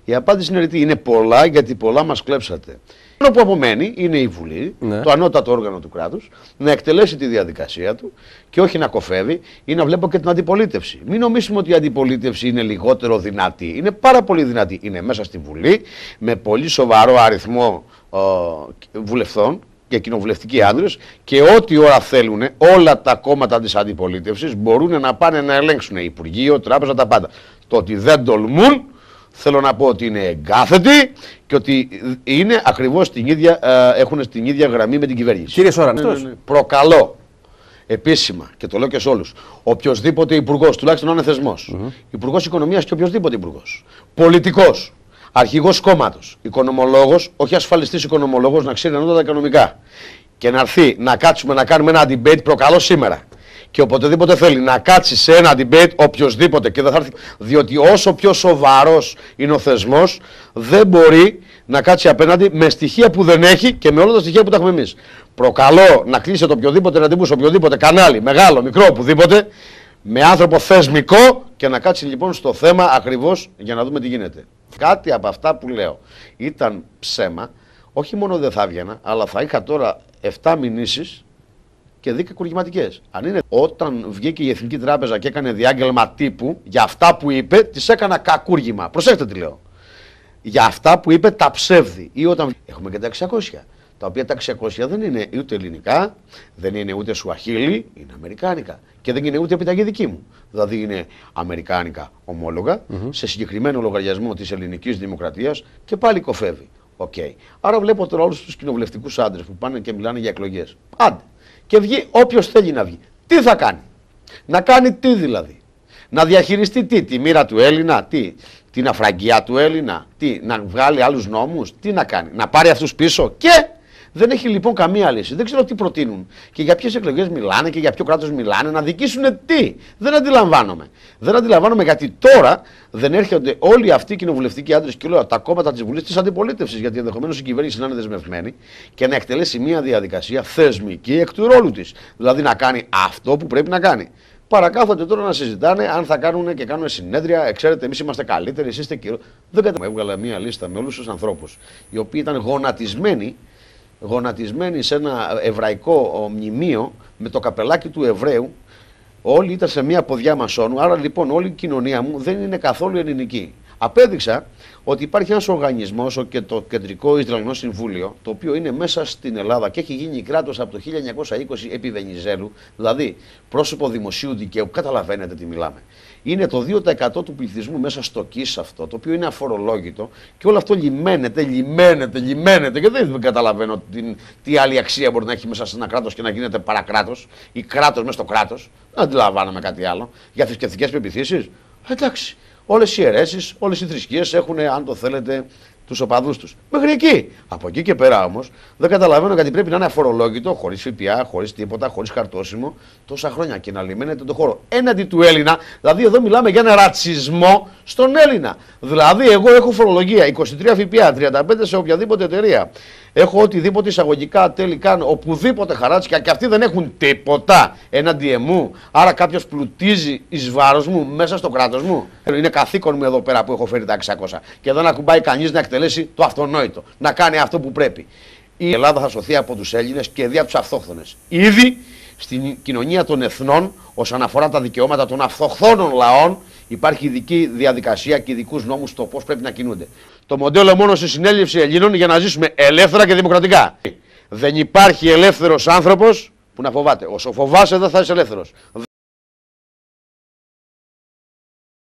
Η απάντηση είναι ρητή. Είναι πολλά, γιατί πολλά μας κλέψατε. Αυτό που απομένει είναι η Βουλή, το ανώτατο όργανο του κράτους, να εκτελέσει τη διαδικασία του και όχι να κοφεύει ή να βλέπω και την αντιπολίτευση. Μην νομίζουμε ότι η αντιπολίτευση είναι λιγότερο δυνατή. Είναι πάρα πολύ δυνατή. Είναι μέσα στη Βουλή με πολύ σοβαρό αριθμό βουλευτών και κοινοβουλευτικοί άντρες και ό,τι ώρα θέλουν όλα τα κόμματα της αντιπολίτευσης μπορούν να πάνε να ελέγξουν Υπουργείο, Τράπεζα, τα πάντα. Το ότι δεν τολμούν, θέλω να πω ότι είναι εγκάθετοι και ότι είναι ακριβώς έχουν στην ίδια γραμμή με την κυβέρνηση. Κύριε Σόρα, προκαλώ επίσημα και το λέω και σε όλους, οποιοσδήποτε υπουργός, τουλάχιστον αν είναι θεσμός, υπουργός οικονομίας και οποιοσδήποτε υπουργός, πολιτικός, αρχηγός κόμματος, οικονομολόγος, όχι ασφαλιστής οικονομολόγος, να ξέρει ανώτατα οικονομικά και να έρθει να κάτσουμε να κάνουμε ένα debate, προκαλώ σήμερα. Και οποτεδήποτε θέλει να κάτσει σε ένα debate, οποιοσδήποτε, και δεν θα έρθει, διότι όσο πιο σοβαρός είναι ο θεσμός, δεν μπορεί να κάτσει απέναντι με στοιχεία που δεν έχει και με όλα τα στοιχεία που τα έχουμε εμείς. Προκαλώ να κλείσετε οποιοδήποτε ραντεβού σε οποιοδήποτε κανάλι, μεγάλο, μικρό, οπουδήποτε, με άνθρωπο θεσμικό και να κάτσει λοιπόν στο θέμα ακριβώς για να δούμε τι γίνεται. Κάτι από αυτά που λέω ήταν ψέμα, όχι μόνο δεν θα έβγαινα, αλλά θα είχα τώρα 7 μηνύσεις και δίκα κουρηγηματικές. Αν είναι όταν βγήκε η Εθνική Τράπεζα και έκανε διάγγελμα τύπου για αυτά που είπε, τις έκανα κακούργημα. Προσέξτε τι λέω. Για αυτά που είπε τα ψεύδι. Ή όταν έχουμε και τα 600. Τα οποία τα 600 δεν είναι ούτε ελληνικά, δεν είναι ούτε σουαχίλι, είναι αμερικάνικα. Και δεν είναι ούτε επιταγή δική μου. Δηλαδή είναι αμερικάνικα ομόλογα σε συγκεκριμένο λογαριασμό της ελληνικής δημοκρατίας και πάλι κοφεύει. Okay. Άρα βλέπω τώρα όλους τους κοινοβουλευτικούς άντρες που πάνε και μιλάνε για εκλογές. Άντε. Και βγει όποιος θέλει να βγει. Τι θα κάνει? Να κάνει τι δηλαδή? Να διαχειριστεί τι? Τη μοίρα του Έλληνα, τι? Την αφραγγιά του Έλληνα, τι? Να βγάλει άλλους νόμους, τι να κάνει? Να πάρει αυτούς πίσω και δεν έχει λοιπόν καμία λύση. Δεν ξέρω τι προτείνουν και για ποιες εκλογές μιλάνε και για ποιο κράτος μιλάνε. Να δικήσουν τι? Δεν αντιλαμβάνομαι. Δεν αντιλαμβάνομαι γιατί τώρα δεν έρχονται όλοι αυτοί οι κοινοβουλευτικοί άντρες και όλα τα κόμματα της Βουλής της αντιπολίτευσης. Γιατί ενδεχομένως η κυβέρνηση να είναι δεσμευμένη και να εκτελέσει μια διαδικασία θεσμική εκ του ρόλου της. Δηλαδή να κάνει αυτό που πρέπει να κάνει. Παρακάθονται τώρα να συζητάνε αν θα κάνουν και κάνουν συνέδρια. Ξέρετε, εμείς είμαστε καλύτεροι, εσείς είστε κύριο. Δεν καταλαβαίνω. Έβγαλα μια λίστα με όλους τους ανθρώπους οι οποίοι ήταν γονατισμένοι σε ένα εβραϊκό μνημείο με το καπελάκι του Εβραίου. Όλοι ήταν σε μια ποδιά μασόνου. Άρα λοιπόν όλη η κοινωνία μου δεν είναι καθόλου ελληνική. Απέδειξα ότι υπάρχει ένας οργανισμός και το Κεντρικό Ισραηλινό Συμβούλιο, το οποίο είναι μέσα στην Ελλάδα και έχει γίνει κράτος από το 1920 επί Βενιζέλου, δηλαδή πρόσωπο δημοσίου δικαίου. Καταλαβαίνετε τι μιλάμε. Είναι το 2% του πληθυσμού μέσα στο ΚΙΣ αυτό, το οποίο είναι αφορολόγητο και όλο αυτό λιμένεται και δεν καταλαβαίνω τι άλλη αξία μπορεί να έχει μέσα σε ένα κράτος και να γίνεται παρακράτος ή κράτος μέσα στο κράτος. Δεν αντιλαμβάνομαι κάτι άλλο. Για θρησκευτικές πεποιθήσεις, εντάξει. Όλες οι αιρέσεις, όλες οι θρησκείες έχουν, αν το θέλετε, τους οπαδούς τους. Μέχρι εκεί. Από εκεί και πέρα όμως δεν καταλαβαίνω γιατί πρέπει να είναι αφορολόγητο, χωρίς ΦΠΑ, χωρίς τίποτα, χωρίς χαρτόσημο, τόσα χρόνια και να λιμένεται τον χώρο έναντι του Έλληνα. Δηλαδή εδώ μιλάμε για ένα ρατσισμό στον Έλληνα. Δηλαδή εγώ έχω φορολογία 23 ΦΠΑ, 35 σε οποιαδήποτε εταιρεία. Έχω οτιδήποτε εισαγωγικά τέλη κάνω, οπουδήποτε χαράτσια και αυτοί δεν έχουν τίποτα έναντι εμού. Άρα κάποιος πλουτίζει εις βάρος μου μέσα στο κράτος μου. Είναι καθήκον μου εδώ πέρα που έχω φέρει τα 600. Και δεν ακουμπάει κανείς να εκτελέσει το αυτονόητο. Να κάνει αυτό που πρέπει. Η Ελλάδα θα σωθεί από τους Έλληνες και δι' από τους αυτόχθονες. Ήδη στην κοινωνία των εθνών, όσον αφορά τα δικαιώματα των αυτοχθόνων λαών, υπάρχει ειδική διαδικασία και ειδικούς νόμους στο πώς πρέπει να κινούνται. Το μοντέλο μόνο στη συνέλευση Ελλήνων για να ζήσουμε ελεύθερα και δημοκρατικά. Δεν υπάρχει ελεύθερος άνθρωπος που να φοβάται. Όσο φοβάσαι δεν θα είσαι ελεύθερος.